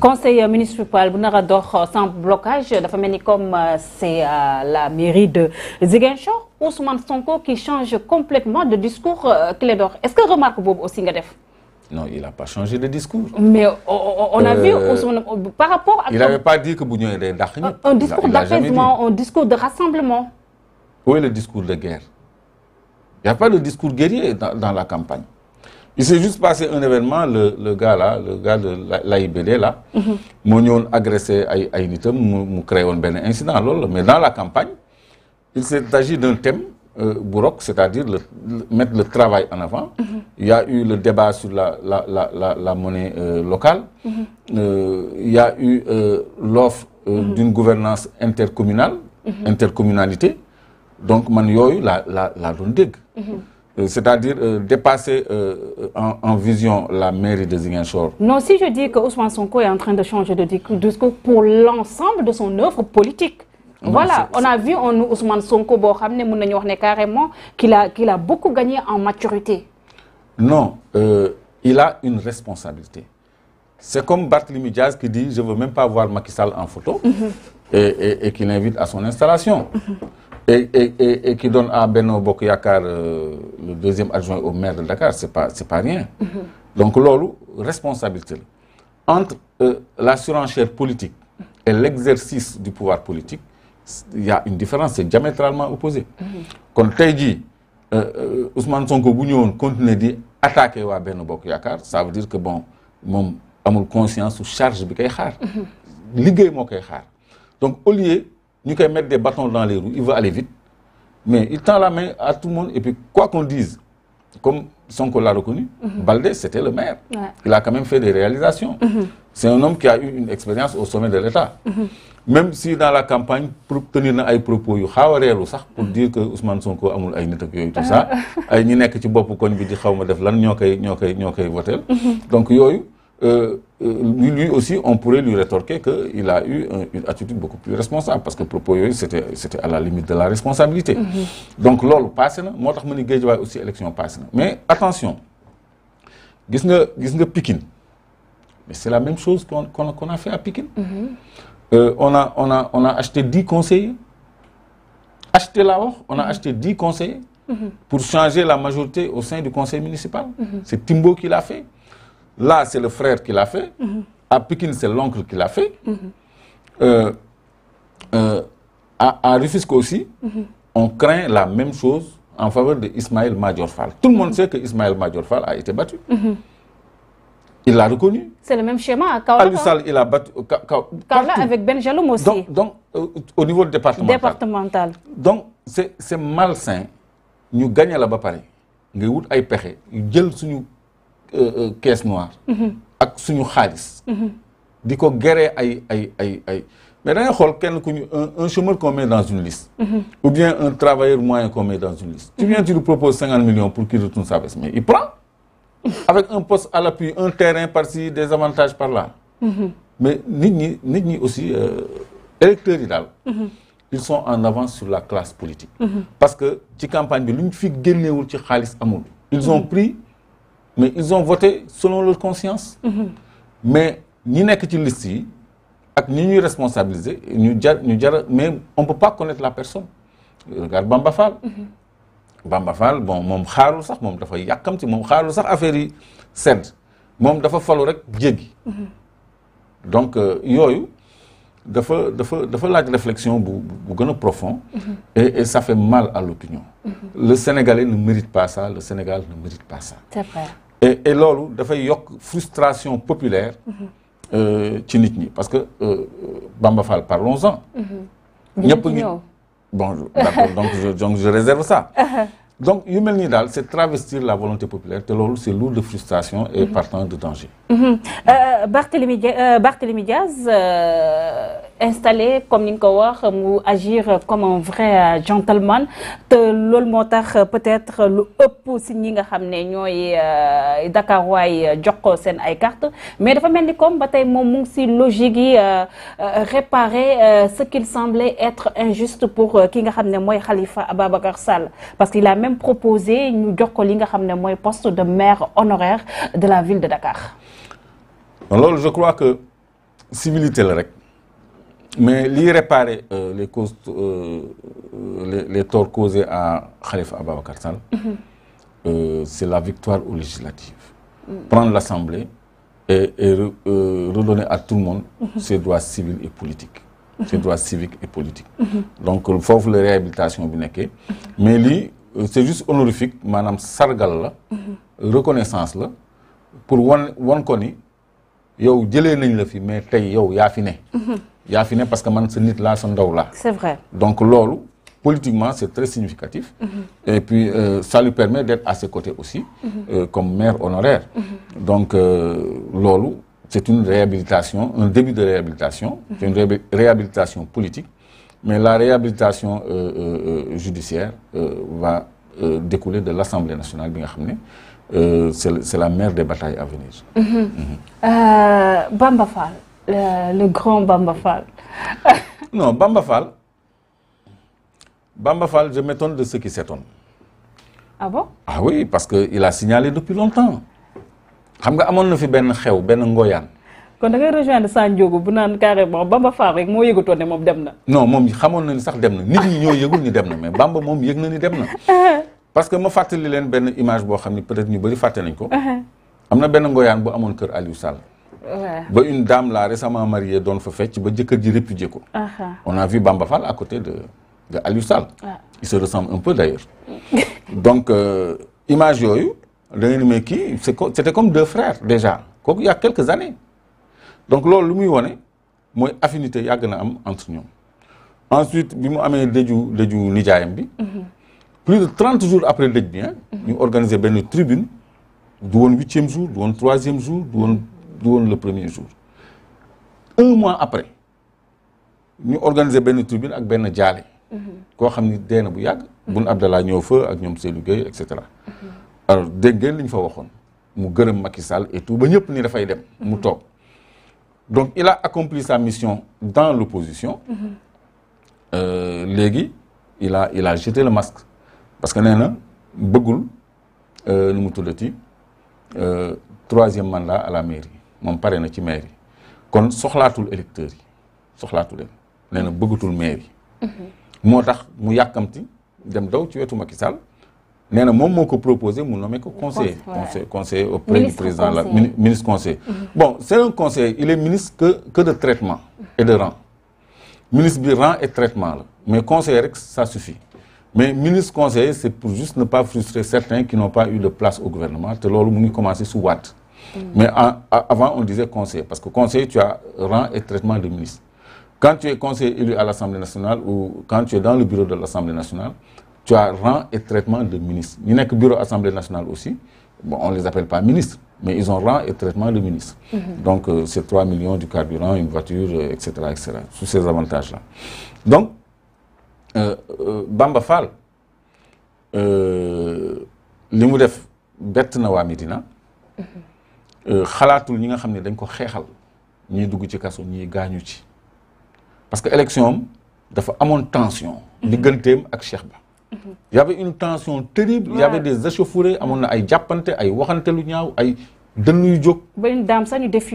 conseil municipal bu nar a dox sans blocage dafa mel ni comme c'est la mairie de Ziguinchor Ousmane Sonko qui change complètement de discours Clédor est-ce que remarque boobu aussi nga def. Non, il n'a pas changé de discours. Mais on a vu Ousmane par rapport à. Il n'avait pas dit que bu ñëwee day dàq ñëpp. Un discours d'apaisement, un discours de rassemblement. Où est le discours de guerre? Il n'y a pas de discours guerrier dans la campagne. Il s'est juste passé un événement, le gars là, le gars de l'AIBD là, moo ñëwoon agressé ay nitam mu créé woon benn incident loolu la mais dans la campagne il s'est agi d'un thème Bourok, c'est-à-dire mettre le travail en avant. Il y a eu le débat sur la monnaie locale. Il y a eu l'offre d'une gouvernance intercommunale, intercommunalité. Donc, man yooyu la doon dégg. C'est-à-dire dépasser en vision la mairie de Ziguinchor. Non, si je dis que Ousmane Sonko est en train de changer de discours pour l'ensemble de son œuvre politique. Non, voilà, on a vu Ousmane Sonko boo xam ne mën nañu wax ne carrément qu'il a beaucoup gagné en maturité. Non, il a une responsabilité. C'est comme Barthélémy Diaz qui dit je veux même pas voir Macky Sall en photo et qui l'invite à son installation. Et qui donne à Benno Bokk Yakaar le deuxième adjoint au maire de Dakar, c'est pas rien. Donc loolu responsabilité la. Entre la surenchère politique et l'exercice du pouvoir politique, il y a une différence, c'est diamétralement opposé. Kon tey jii Ousmane Sonko bu ñëwoon continuer di attaquer waa Benno Bokk Yakaar, ça veut dire que bon moom amul conscience su charge bi koy xaar. Liggéey moo koy xaar. Donc au lieu ñu koy mettre des bâtons dans les roues, il veut aller vite, mais il tend la main à tout le monde et puis quoi qu'on dise, comme Sonko l'a reconnu, Baldé c'était le maire. Ouais. Il a quand même fait des réalisations. C'est un homme qui a eu une expérience au sommet de l'État. Même si dans la campagne pour tenir na ay propos yu xaw a reelu sax pour dire que Ousmane Sonko amul ay nit ak yooyu tout ça ay ñi nekk ci bopp koñ bi di xaw ma def lan ñoo koy voter. Donc yooyu lui aussi on pourrait lui rétorquer que il a eu une attitude beaucoup plus responsable parce que propos yooyu c'était à la limite de la responsabilité. Donc loolu passé na moo tax ma ni Guédiawaye aussi élection passé na mais attention gis nga Pikine mais c'est la même chose qu'on a fait à Pikine. On a acheté 10 conseillers. Acheté là-haut, on a acheté 10 conseillers pour changer la majorité au sein du conseil municipal. C'est Timbo qui l'a fait. Là, c'est le frère qui l'a fait. À Pikine, c'est l'oncle qui l'a fait. À Rufisque aussi, on craint la même chose en faveur de Ismaël Madior Fall. Tout le monde sait que Ismaël Madior Fall a été battu. Il l'a reconnu. C'est le même schéma à Kaolack. Aliou Sall, il a battu Kaolack avec Ben Jaloum aussi. Donc au niveau départemental. Donc c'est malsain ñu gagné la ba pare ngay wut ay pexe jël suñu caisse noire. ak suñu xaalis. di ko géré ay mais da ngay xool kenn ku ñu un chômeur qu'on met dans une liste. Ou bien un travailleur moyen qu'on met dans une liste. Tu viens tu lui proposes 50 millions pour qu'il retourne sa veste mais il prend. Avec un poste à l'appui, un terrain par-ci, des avantages par-là. Mais nit ñi aussi électeurs yi daal. Ils sont en avance sur la classe politique. Parce que ci campagne bi lu ñu fi génnewul ci xaalis amul. Ils ont pris mais ils ont voté selon leur conscience. Mais ñi nekk ci liste yi ak ñi ñuy responsabiliser ñu jar mais on peut pas connaître la personne. Regarde Bamba Fall. Bamba Fall bon moom xaarul sax moom dafa yàkkamti moom xaarul sax affaire yi sedd moom dafa falu rek jéggi. Donc yooyu dafa laaj réflexion bu gën a profond. Et ça fait mal à l'opinion. Le Sénégalais ne mérite pas ça, le Sénégal ne mérite pas ça. C'est vrai. Et loolu dafay yokk frustration populaire. Ci nit ñi parce que Bamba Fall parlons-en. ñëpp ngi bon d'accord donc je réserve ça. Donc yu mel nii daal c'est travestir la volonté populaire te loolu c'est lourd de frustration et partant de danger. Barthélémy Diaz installé comme ni nga ko wax mu agir comme un vrai gentleman te loolu moo tax peut-être lu ëpp si ñi nga xam ne ñooy Dakar waay jox ko seen ay carte mais dafa mel ni comme ba tey moom mu ngi si logique yi réparer ce qu'il semblait être injuste pour ki nga xam ne mooy Khalifa Ababacar Sall parce qu'il a même proposé ñu jox ko li nga xam ne mooy poste de maire honoraire de la ville de Dakar. loolu je crois que civilité la rek mais liy réparer les causes les torts causés à Khalifa Ababacar Sall c'est la victoire aux législatives. Prendre l'Assemblée et redonner à tout le monde ses droits civils et politiques. Ses droits civiques et politiques. Donc foofu la réhabilitation bi nekkee mais lii c'est juste honorifique maanaam sargal la reconnaissance la pour wan ko ni yow jëlee nañ la fi mais tey yow yaa fi ne. yaa fi ne parce que man sa nit laa sa ndaw laa. C'est vrai. Donc loolu politiquement c'est très significatif. Et puis ça lui permet d'être à ses côtés aussi comme maire honoraire. Donc loolu c'est une réhabilitation, un début de réhabilitation. C'est une réhabilitation politique. Mais la réhabilitation judiciaire va découler de l'Assemblée nationale bi nga xam ne c'est la mère des batailles à venir. Bamba Fall, le grand Bamba Fall. Non, Bamba Fall, je m'étonne de ceux qui s'étonnent. Ah bon? Ah oui, parce qu'il a signalé depuis longtemps. Xam nga amoon na fi benn xew benn ngoyaan. Kon da ngay rejoindre Sanjogu bu naan carrément Bamba Fall rek moo yëgutoon ne moom dem na. Non moom xamoon na ni sax dem na nit ñi ñoo yëgul ni dem na mais Bamba moom yëg na ni dem na. Parce que ma fàttali leen benn image boo xam ni peut-être ñu bëri fàtte nañ ko. Am na benn ngoyaan bu amoon kër Aliou Sall. Ba une dame là récemment mariée doon fa fecc ba jëkkër ji répudié ko. On a vu Bamba Fall à côté de Aliou Sall. Il se ressemble un peu d'ailleurs. Donc image yooyu da ngeen ni mais kii c'était comme deux frères déjà kooku il y a quelques années. Donc loolu lu muy wone mooy affinité yàgg na am entre ñoom. Ensuite bi mu amee dëju nijaayam bi. Plus de 30 jours après dëj bi ñu organiser benn tribune du woon 8e jour du woon 3e jour du woon le 1er jour. Un mois après ñu organiser benn tribune ak benn jaale. Koo xam ni dee na bu yàgg. Boun Abdallah ñëw fa ak ñoom Seydou Gueye et cetera. Alors dégg ngeen li ñu fa waxoon mu gërëm Macky Sall et tout ba ñëpp ni dafay dem mu toog. Donc il a accompli sa mission dans l'opposition. Léegi il a jeté le masque parce que nee na bëggul nu mu tuddati 3e mandat à la mairie moom pare na ci mairie kon soxlaatul électeurs yi soxlaatu leen nee na bëggatul mairie. Moo tax mu yàkkamti dem daw ci wetu Macky Sall nee na moom moo ko proposé mu nommé ko conseiller auprès du président la ministre conseiller. Bon c'est un conseiller il est ministre que de traitement et de rang ministre bi rang et traitement la mais conseiller rek ça suffit mais ministre conseiller c'est pour juste ne pas frustrer certains qui n'ont pas eu de place au gouvernement te loolu mu ngi commencé sous Wade. Mais avant on disait conseiller parce que conseiller tu as rang et traitement de ministre. Quand tu es conseiller élu à l'Assemblée nationale ou quand tu es dans le bureau de l'Assemblée nationale tu as rang et traitement de ministre. Ñi nekk bureau Assemblée nationale aussi bon on les appelle pas ministres mais ils ont rang et traitement de ministre. Donc c'est 3 millions du carburant une voiture etc. Tous ces avantages là. Donc Bamba Fall li mu def bett na waa Médina xalaatul ñi nga xam ne dañ ko xeexal ñii dugg ci kaso ñii gaañu ci parce que élection am dafa amoon tension digganteem ak Cheikh Ba. Il y avait une tension terrible. Il y avait des échauffourées amoon na ay jàppante ay waxante lu ñaaw ay dënn yu jóg. ba une dame sax ñu def